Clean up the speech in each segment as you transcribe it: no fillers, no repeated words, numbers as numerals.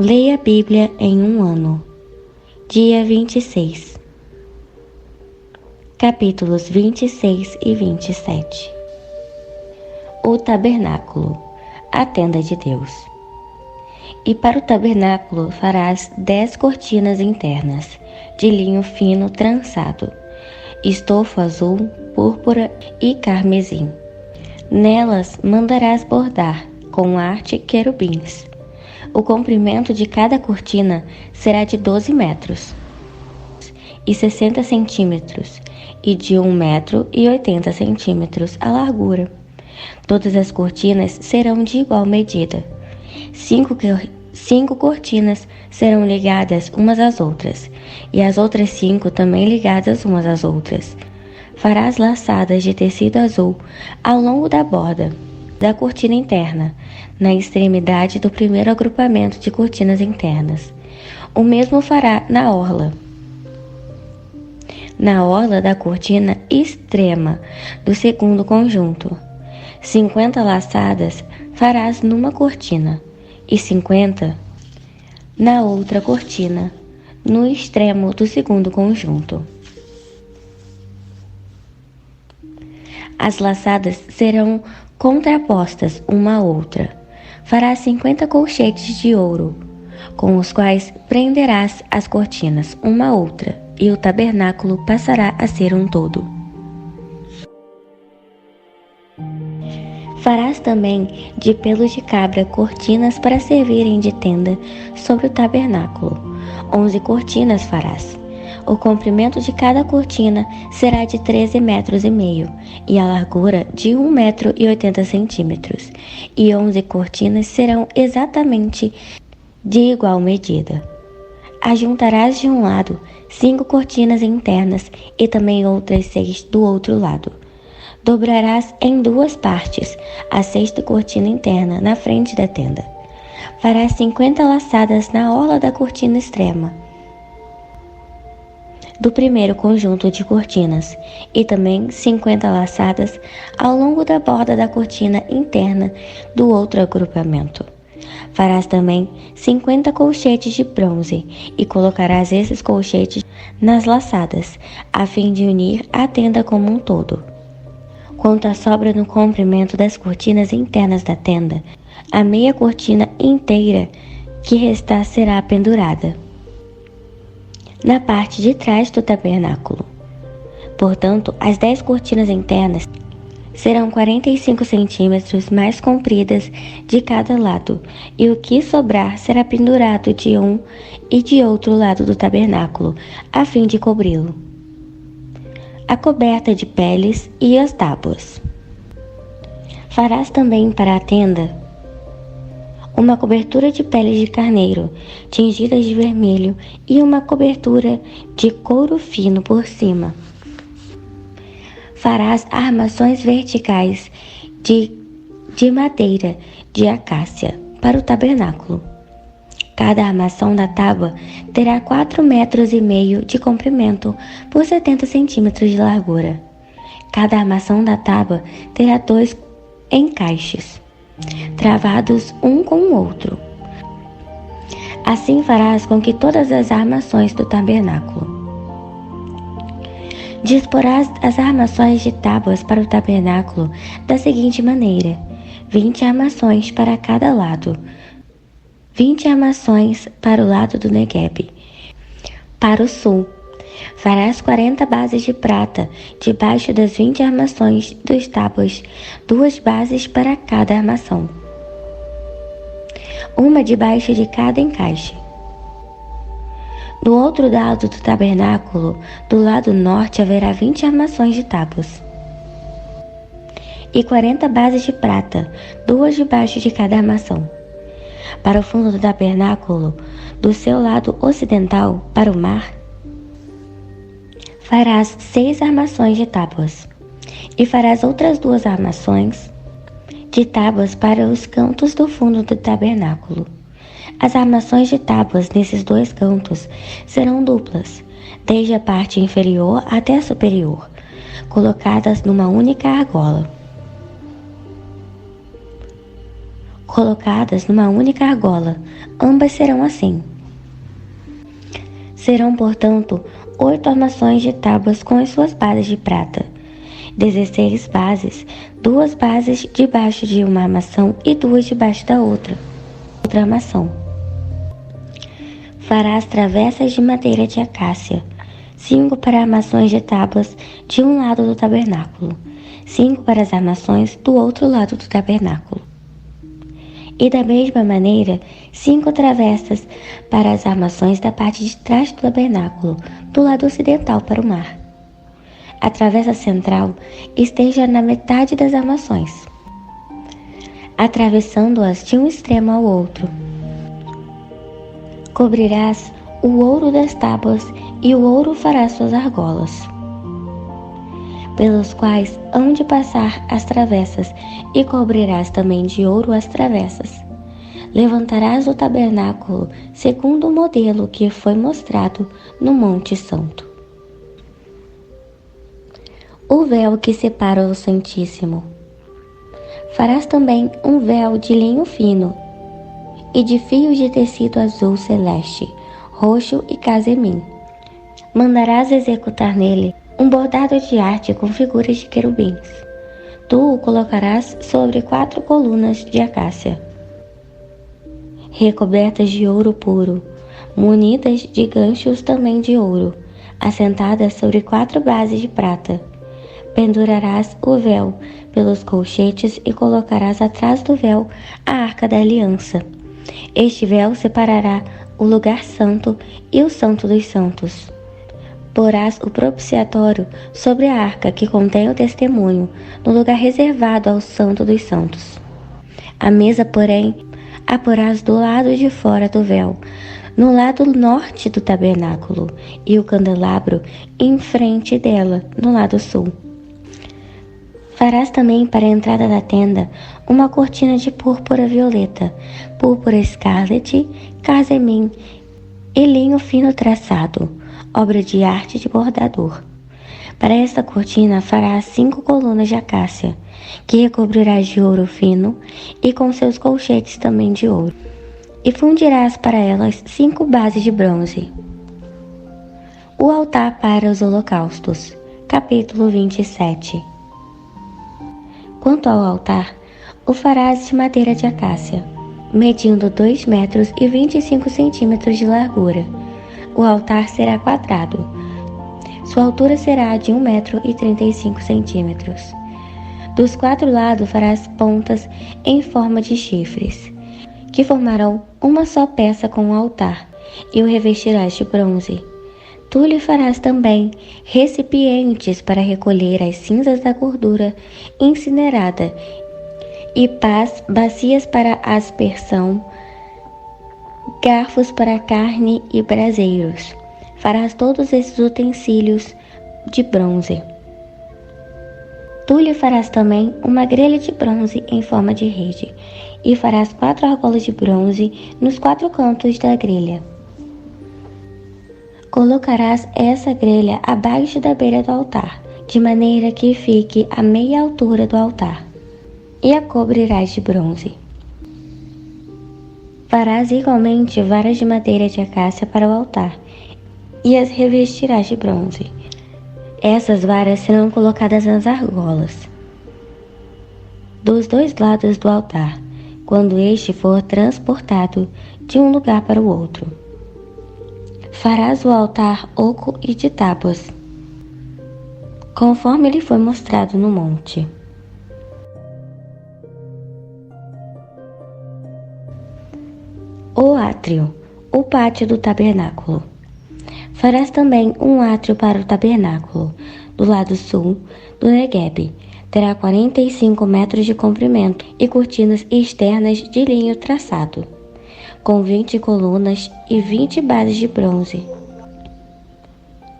Leia a Bíblia em um ano. Dia 26. Capítulos 26 e 27. O tabernáculo, a tenda de Deus. E para o tabernáculo farás 10 cortinas internas, de linho fino trançado, estofo azul, púrpura e carmesim. Nelas mandarás bordar, com arte, querubins. O comprimento de cada cortina será de 12 metros e 60 centímetros, e de 1 metro e 80 centímetros a largura. Todas as cortinas serão de igual medida. 5 cortinas serão ligadas umas às outras, e as outras 5 também ligadas umas às outras. Farás laçadas de tecido azul ao longo da borda da cortina interna, na extremidade do primeiro agrupamento de cortinas internas. O mesmo fará na orla da cortina extrema do segundo conjunto. 50 laçadas farás numa cortina e 50 na outra cortina, no extremo do segundo conjunto. As laçadas serão contrapostas uma à outra. Farás 50 colchetes de ouro, com os quais prenderás as cortinas uma à outra, e o tabernáculo passará a ser um todo. Farás também de pelos de cabra cortinas para servirem de tenda sobre o tabernáculo. 11 cortinas farás. O comprimento de cada cortina será de 13,5 metros e a largura de 1 metro e 80 centímetros, e 11 cortinas serão exatamente de igual medida. Ajuntarás de um lado 5 cortinas internas e também outras 6 do outro lado. Dobrarás em 2 partes a 6ª cortina interna na frente da tenda. Farás 50 laçadas na orla da cortina extrema do primeiro conjunto de cortinas, e também 50 laçadas ao longo da borda da cortina interna do outro agrupamento. Farás também 50 colchetes de bronze, e colocarás esses colchetes nas laçadas, a fim de unir a tenda como um todo. Quanto à sobra no comprimento das cortinas internas da tenda, a meia cortina inteira que restar será pendurada na parte de trás do tabernáculo. Portanto, as 10 cortinas internas serão 45 centímetros mais compridas de cada lado, e o que sobrar será pendurado de um e de outro lado do tabernáculo, a fim de cobri-lo. A coberta de peles e as tábuas. Farás também para a tenda uma cobertura de peles de carneiro, tingidas de vermelho, e uma cobertura de couro fino por cima. Farás armações verticais de madeira de acácia para o tabernáculo. Cada armação da tábua terá 4,5 metros de comprimento por 70 centímetros de largura. Cada armação da tábua terá 2 encaixes travados um com o outro. Assim farás com que todas as armações do tabernáculo. Disporás as armações de tábuas para o tabernáculo da seguinte maneira: 20 armações para cada lado, 20 armações para o lado do Negueb. Para o sul, farás 40 bases de prata debaixo das 20 armações dos tábuas, 2 bases para cada armação, uma debaixo de cada encaixe. Do outro lado do tabernáculo, do lado norte, haverá 20 armações de tábuas e 40 bases de prata, 2 debaixo de cada armação. Para o fundo do tabernáculo, do seu lado ocidental, para o mar, farás 6 armações de tábuas, e farás outras 2 armações de tábuas para os cantos do fundo do tabernáculo. As armações de tábuas nesses 2 cantos serão duplas, desde a parte inferior até a superior, colocadas numa única argola. colocadas numa única argola. Ambas serão assim. Serão, portanto, 8 armações de tábuas com as suas bases de prata. 16 bases, 2 bases debaixo de uma armação e 2 debaixo da outra armação. Farás travessas de madeira de acácia, 5 para armações de tábuas de um lado do tabernáculo, 5 para as armações do outro lado do tabernáculo. E da mesma maneira, 5 travessas para as armações da parte de trás do tabernáculo, do lado ocidental para o mar. A travessa central esteja na metade das armações, atravessando-as de um extremo ao outro. Cobrirás o ouro das tábuas e o ouro fará suas argolas, pelos quais hão de passar as travessas, e cobrirás também de ouro as travessas. Levantarás o tabernáculo segundo o modelo que foi mostrado no Monte Santo. O véu que separa o Santíssimo. Farás também um véu de linho fino e de fios de tecido azul celeste, roxo e casemim. Mandarás executar nele um bordado de arte com figuras de querubins. Tu o colocarás sobre 4 colunas de acácia, recobertas de ouro puro, munidas de ganchos também de ouro, assentadas sobre 4 bases de prata. Pendurarás o véu pelos colchetes e colocarás atrás do véu a arca da aliança. Este véu separará o lugar santo e o santo dos santos. Porás o propiciatório sobre a arca que contém o testemunho, no lugar reservado ao santo dos santos. A mesa, porém, a porás do lado de fora do véu, no lado norte do tabernáculo, e o candelabro em frente dela, no lado sul. Farás também para a entrada da tenda uma cortina de púrpura violeta, púrpura escarlate, casemim e linho fino traçado, obra de arte de bordador. Para esta cortina farás 5 colunas de acácia, que recobrirás de ouro fino e com seus colchetes também de ouro. E fundirás para elas 5 bases de bronze. O altar para os holocaustos. Capítulo 27. Quanto ao altar, o farás de madeira de acácia, medindo 2 metros e 25 centímetros de largura. O altar será quadrado. Sua altura será de 1 metro e 35 centímetros. Dos 4 lados farás pontas em forma de chifres, que formarão uma só peça com o altar, e o revestirás de bronze. Tu lhe farás também recipientes para recolher as cinzas da gordura incinerada, e bacias para aspersão, garfos para carne e braseiros. Farás todos esses utensílios de bronze. Tu lhe farás também uma grelha de bronze em forma de rede, e farás 4 argolas de bronze nos 4 cantos da grelha. Colocarás essa grelha abaixo da beira do altar, de maneira que fique à meia altura do altar, e a cobrirás de bronze. Farás igualmente varas de madeira de acácia para o altar, e as revestirás de bronze. Essas varas serão colocadas nas argolas dos 2 lados do altar, quando este for transportado de um lugar para o outro. Farás o altar oco e de tábuas, conforme lhe foi mostrado no monte. O átrio, o pátio do tabernáculo. Farás também um átrio para o tabernáculo, do lado sul do Neguebe. Terá 45 metros de comprimento e cortinas externas de linho traçado, com 20 colunas e 20 bases de bronze,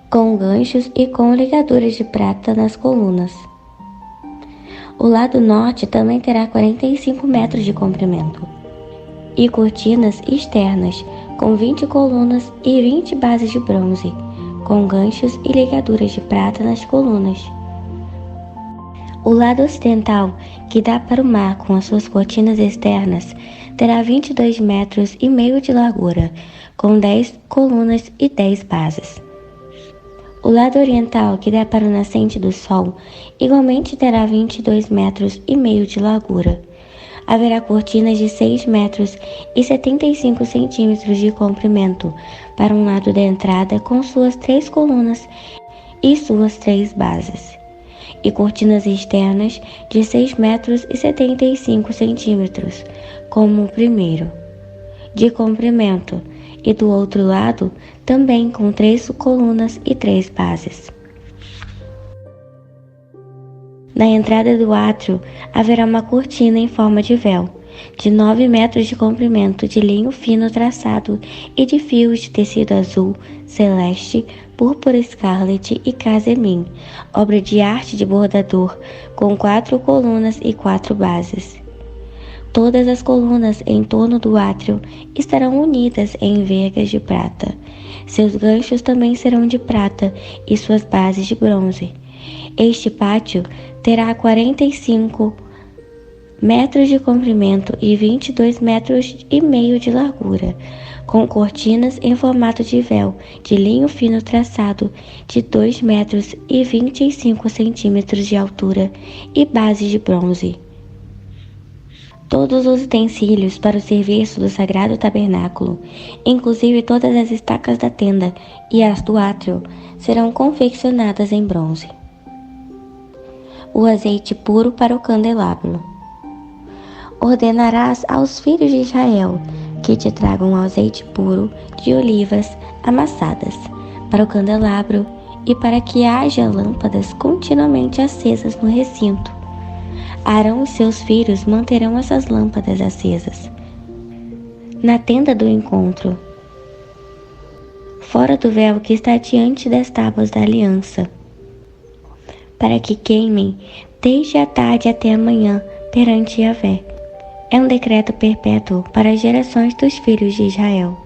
com ganchos e com ligaduras de prata nas colunas. O lado norte também terá 45 metros de comprimento e cortinas externas, com 20 colunas e 20 bases de bronze, com ganchos e ligaduras de prata nas colunas. O lado ocidental, que dá para o mar com as suas cortinas externas, terá 22,5 metros de largura, com 10 colunas e 10 bases. O lado oriental, que dá para o nascente do sol, igualmente terá 22,5 metros de largura. Haverá cortinas de 6 metros e 75 centímetros de comprimento para um lado da entrada com suas 3 colunas e suas 3 bases, e cortinas externas de 6 metros e 75 centímetros, como o primeiro, de comprimento, e do outro lado também com 3 colunas e 3 bases. Na entrada do átrio haverá uma cortina em forma de véu, de 9 metros de comprimento, de linho fino traçado e de fios de tecido azul, celeste, púrpura escarlate e casemim, obra de arte de bordador, com 4 colunas e 4 bases. Todas as colunas em torno do átrio estarão unidas em vergas de prata. Seus ganchos também serão de prata e suas bases de bronze. Este pátio terá 45 metros de comprimento e 22,5 metros de largura, com cortinas em formato de véu de linho fino traçado de 2 metros e 25 centímetros de altura e base de bronze. Todos os utensílios para o serviço do sagrado tabernáculo, inclusive todas as estacas da tenda e as do átrio, serão confeccionadas em bronze. O azeite puro para o candelabro. Ordenarás aos filhos de Israel que te tragam azeite puro de olivas amassadas para o candelabro e para que haja lâmpadas continuamente acesas no recinto. Arão e seus filhos manterão essas lâmpadas acesas na tenda do encontro, fora do véu que está diante das tábuas da aliança, para que queimem desde a tarde até a manhã perante Yahvé. É um decreto perpétuo para as gerações dos filhos de Israel.